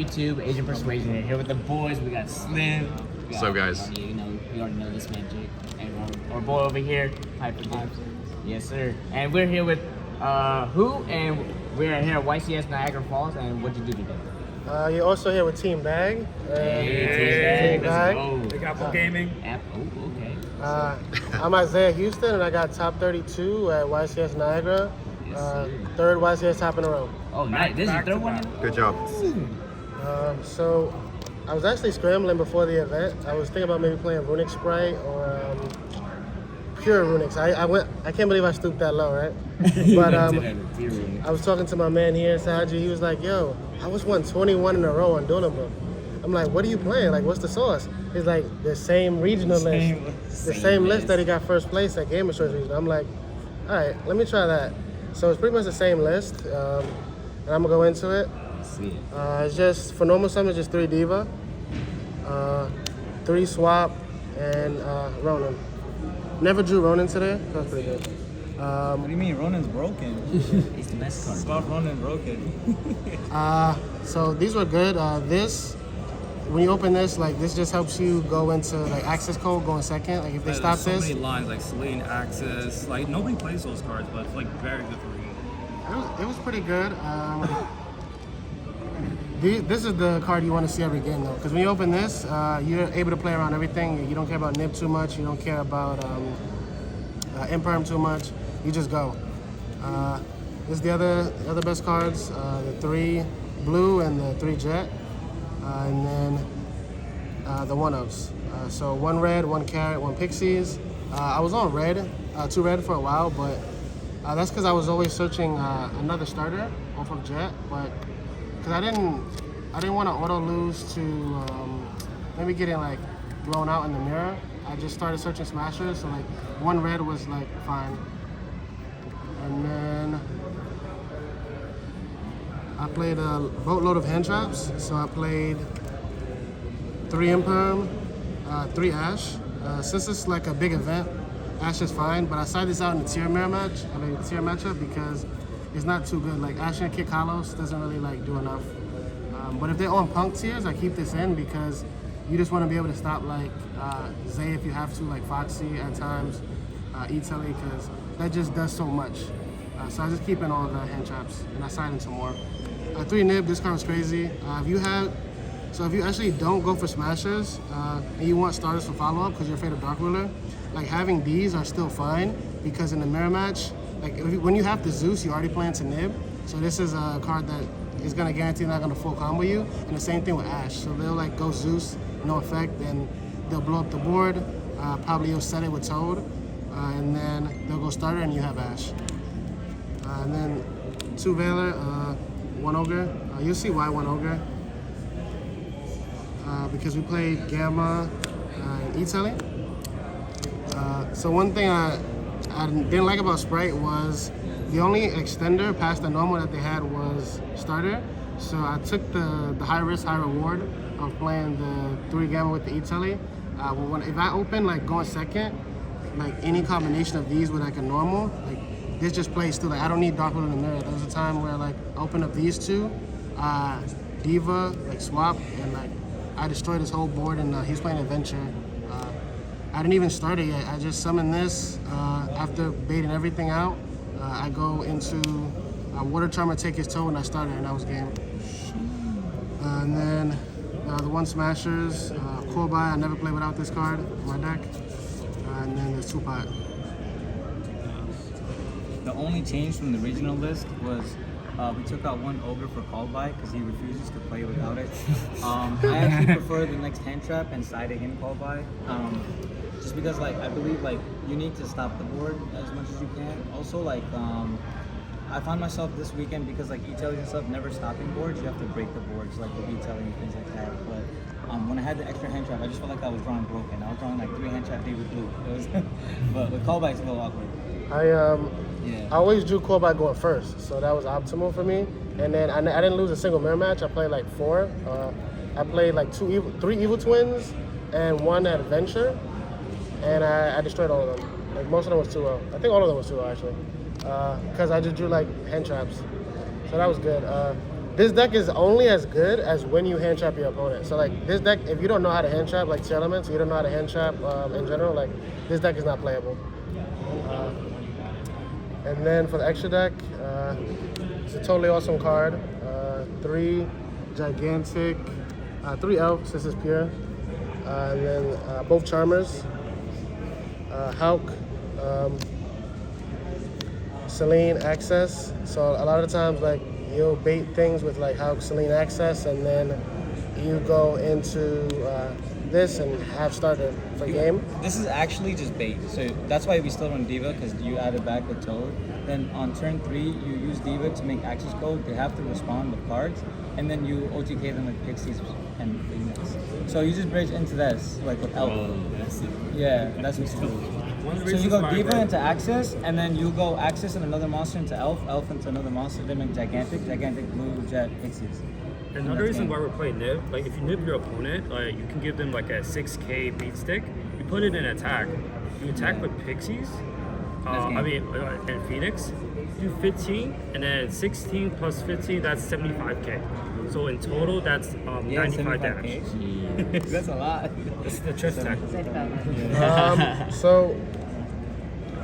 YouTube, Agent Persuasion here with the boys. We got Slim. What's up, guys? You already know this man, Jake. And our boy over here, Piper. Yes, sir. And we're here with who? And we're here at YCS Niagara Falls. And what'd you do today? You're also here with Team Bag. Team Bag. Big Apple Gaming. Oh, okay. I'm Isaiah Houston, and I got top 32 at YCS Niagara. Third YCS top in a row. Oh, nice. This is your third one? Good job. So I was actually scrambling before the event. I was thinking about maybe playing Runic Spright or pure Runics. I can't believe I stooped that low, right? But I was talking to my man here, Saji. He was like, yo, I was won 21 in a row on Dueling. I'm like, what are you playing? Like, what's the sauce? He's like, the same regional list. The same list that he got first place at Game of Choice Regional. I'm like, all right, let me try that. So it's pretty much the same list. And I'm going to go into it. It's just, for normal summons, just 3 Diva, 3 Swap, and Ronin. Never drew Ronin today. That was pretty good. What do you mean? Ronan's broken. It's the best card. Swap Ronan broken. So these were good. When you open this, like, this just helps you go into like access code, go in second. Like if they stop so this. many lines like Selene, Axis. Like nobody plays those cards, but it's like very good for you. It was pretty good. This is the card you want to see every game though, because when you open this, you're able to play around everything. You don't care about nib too much. You don't care about imperm too much. You just go. This is the other best cards: the 3 blue and the 3 jet, and then the 1-ofs. So 1 red, 1 carrot, 1 pixies. I was on red, 2 red for a while, but that's because I was always searching another starter off of jet, but. Because I didn't want to auto lose to maybe getting like blown out in the mirror. I just started searching smashers, so like 1 red was like fine. And then I played a boatload of hand traps. So I played 3 imperm, 3 ash. Since it's like a big event, ash is fine, but I side this out in the tier mirror match, tier matchup, because it's not too good. Like Ash and Kick Hollows doesn't really like do enough. But if they're on punk tiers, I keep this in because you just want to be able to stop like Zay if you have to, like Foxy at times, E-Telly, because that just does so much. So I just keep in all the hand traps and I side in some more. 3 nib, this card was crazy. If you actually don't go for smashers and you want starters for follow-up because you're afraid of Dark Ruler, like having these are still fine because in the mirror match, like when you have the Zeus, you already plan to nib. So this is a card that is gonna guarantee not gonna full combo you. And the same thing with Ash. So they'll like go Zeus, no effect, and they'll blow up the board. Probably you'll set it with Toad, and then they'll go starter and you have Ash. And then 2 Veiler, 1 Ogre. You'll see why 1 Ogre. Because we played Gamma and E-Telly. So one thing I didn't like about Spright was the only extender past the normal that they had was starter. So I took the high risk, high reward of playing the 3 Gamma with the E-Telly. If I open like going second, like any combination of these with like a normal, like this just plays through. Like I don't need Dark Ruler in the mirror. There was a time where like I opened up these 2, Diva, like swap, and like I destroyed his whole board, and he was playing Adventure. I didn't even start it yet. I just summoned this. After baiting everything out, I go into Water Charmer, take his toe, and I started, and that was game. And then the 1 smashers, Korbai, I never play without this card in my deck. And then there's 2 pot. The only change from the regional list was we took out 1 Ogre for Callby because he refuses to play without it. I actually prefer the next hand trap and siding in Callby. Just because like I believe like you need to stop the board as much as you can. Also like I found myself this weekend because like E-Telly and stuff never stopping boards. You have to break the boards like with E-Telly and things like that. But when I had the extra hand trap, I just felt like I was drawing broken. I was drawing like 3 hand trap D with blue. It was but with Callby it's a little awkward. I always drew Korbai going first, so that was optimal for me. And then I didn't lose a single mirror match. I played like 4. I played like 3 Evil Twins and 1 Adventure. And I destroyed all of them. Like most of them was 2-0. I think all of them was 2-0 actually. Because I just drew like hand traps. So that was good. this deck is only as good as when you hand trap your opponent. So like this deck, if you don't know how to hand trap like tier elements, you don't know how to hand trap in general, like this deck is not playable. And then for the extra deck, it's a totally awesome card. 3 gigantic, 3 elves, this is pure. And then both charmers, Hulk, Selene access. So a lot of times like you'll bait things with like Hulk, Selene access, and then you go into this and have started for game. This is actually just bait, so that's why we still run Diva, because you added back the Toad. Then on turn 3, you use Diva to make access code. They have to respond with cards, and then you OTK them with Pixies and Phoenix. So you just bridge into this, like with Elf. Yeah, that's what you do. So you go Diva into Access, and then you go Access and another monster into Elf, Elf into another monster, then make Gigantic, Blue, Jet, Pixies. Another reason why we're playing Nib, like if you nib your opponent, like you can give them like a 6k beat stick. You put it in attack. You attack with Pixies. And Phoenix. Do 15, and then 16 plus 15. That's 75k. So in total, that's 95 damage. That's a lot. This is the trick attack. So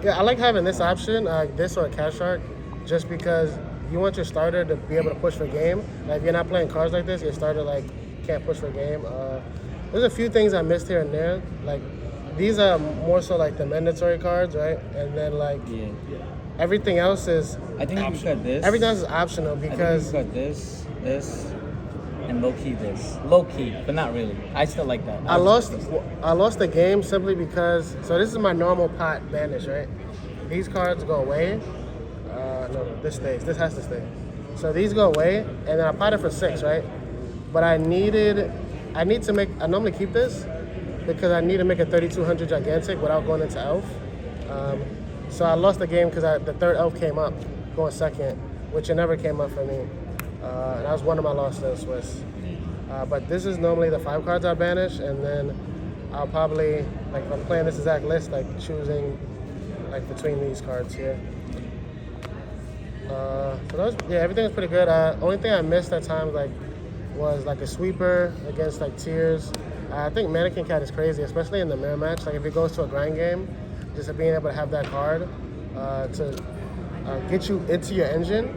yeah, I like having this option, this or a Cash Shark, just because you want your starter to be able to push for game. Like if you're not playing cards like this, your starter like can't push for game. There's a few things I missed here and there. Like these are more so like the mandatory cards, right? And then like everything else is. I think you got this. Everything else is optional because you got this, and low key this. Low key, but not really. I still like that. I lost the game simply because. So this is my normal pot banish, right? These cards go away. No, this stays. This has to stay. So these go away, and then I potted for 6, right? But I normally keep this because I need to make a 3200 gigantic without going into Elf. So I lost the game because the third Elf came up, going second, which it never came up for me. And that was one of my losses in Swiss. But this is normally the 5 cards I banish, and then I'll probably, like if I'm playing this exact list, like choosing like between these cards here. So everything was pretty good. Only thing I missed at times was like a sweeper against like tiers. I think Mannequin Cat is crazy, especially in the mirror match. Like if it goes to a grind game, just being able to have that card to get you into your engine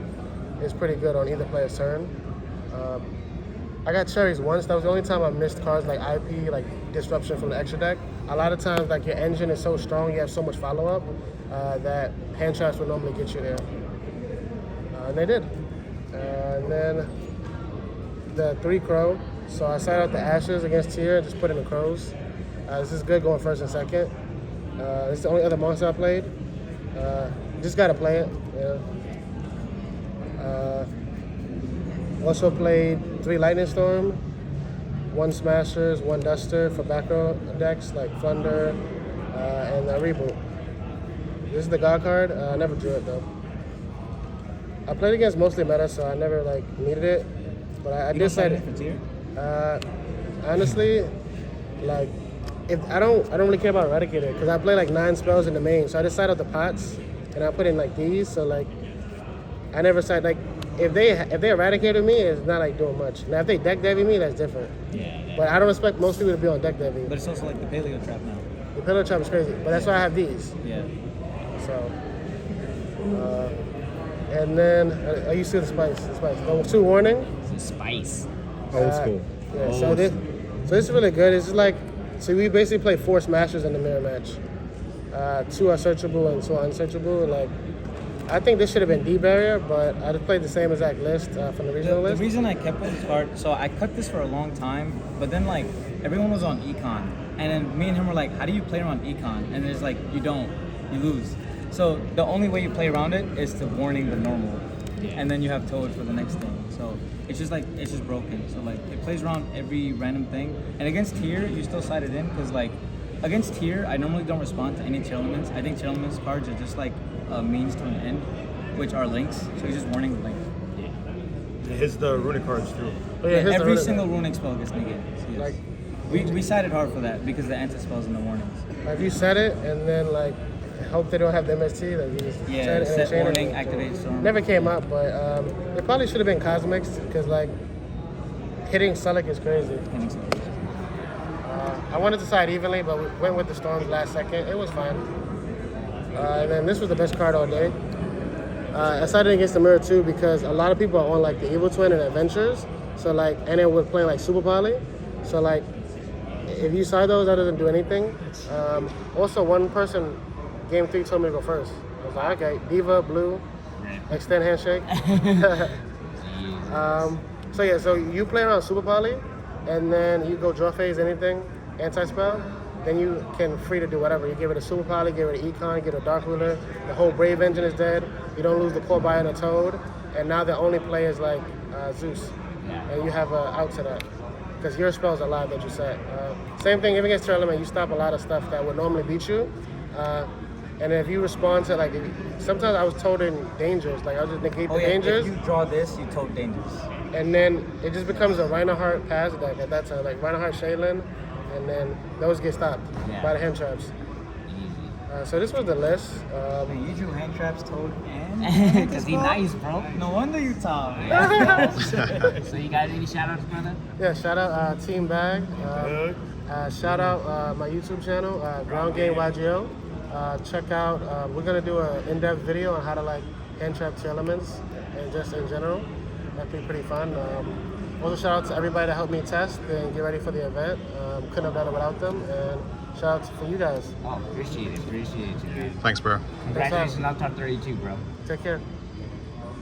is pretty good on either player's turn. I got cherries once. That was the only time I missed cards like IP, like disruption from the extra deck. A lot of times, like your engine is so strong, you have so much follow-up that hand traps will normally get you there. And they did. And then the 3 Crow. So I side out the Ashes against Tier and just put in the Crows. This is good going first and second. This is the only other monster I played. Just gotta play it. Also played 3 Lightning Storm, 1 Smashers, 1 Duster for back row decks like Thunder and Reboot. This is the God card. I never drew it though. I played against mostly meta, so I never like needed it. But I decided. Honestly, like if I don't really care about Eradicator because I play like 9 spells in the main. So I just side out the pots and I put in like these. So like I never side like if they Eradicated me, it's not like doing much. Now if they deck devy me, that's different. Yeah. But I don't expect most people to be on deck devy. But it's also like the Paleo Trap now. The Paleo Trap is crazy, but that's why I have these. Yeah. So. And then I used to the spice. Oh, 2 warning. Spice. Old school. Yeah. So this is really good. It's just like we basically play 4 smashers in the mirror match. 2 are searchable and 2 are unsearchable. Like I think this should have been D barrier, but I just played the same exact list from the regional list. The reason I kept this card, so I cut this for a long time, but then like everyone was on econ, and then me and him were like, how do you play around econ? And there's like you lose. So the only way you play around it is to warning the normal, and then you have Toad for the next thing. So it's just broken. So like it plays around every random thing. And against Tier, you still side it in because like against Tier, I normally don't respond to any tier elements. I think tier elements cards are just like a means to an end, which are links. So he's just warning the link. It hits the runic cards too. Every single runic spell gets negated. So yes. Like we sided hard for that because the anti spells and the warnings. Like you said it, and then like hope they don't have the MST. Like, you just Yeah, set it in a set chain warning, and- activate storm. Never came up, but it probably should have been Cosmics because like hitting Sulic is crazy. I wanted to side evenly, but we went with the Storms last second. It was fine. And then this was the best card all day. I sided against the Mirror too because a lot of people are on like the Evil Twin and Adventures. So like, and then we're playing like Super Poly. So like, if you side those, that doesn't do anything. Also, one person, game 3, told me to go first. I was like, okay, Diva, Blue, extend handshake. So yeah, so you play around Super Poly, and then you go draw phase anything, anti-spell, then you can free to do whatever. You give it a Super Poly, give it an Econ, give it a Dark Ruler, the whole Brave Engine is dead, you don't lose the core buy and a Toad, and now the only play is like Zeus, and you have out to that, because your spells are live that you set. Same thing, even against Terra Element, you stop a lot of stuff that would normally beat you, and if you respond to like, sometimes I was toting dangers, like I'll just negate the dangers. If you draw this, you tote dangers. And then it just becomes a Reinhardt pass deck at that time, like Reinhardt Shaylin, and then those get stopped by the hand traps. So this was the list. You drew hand traps, toad, and Because he nice, bro. no wonder you top. So you guys any shout outs, brother? Yeah, shout out Team Bag. Shout out my YouTube channel, Ground Game YGO. Check out, we're gonna do an in-depth video on how to like hand trap 2 elements and just in general. That'd be pretty fun. Also shout out to everybody that helped me test and get ready for the event. Couldn't have done it without them. And shout out for you guys. Oh, appreciate it, you, man. Thanks, bro. Congratulations on top 32, bro. Take care.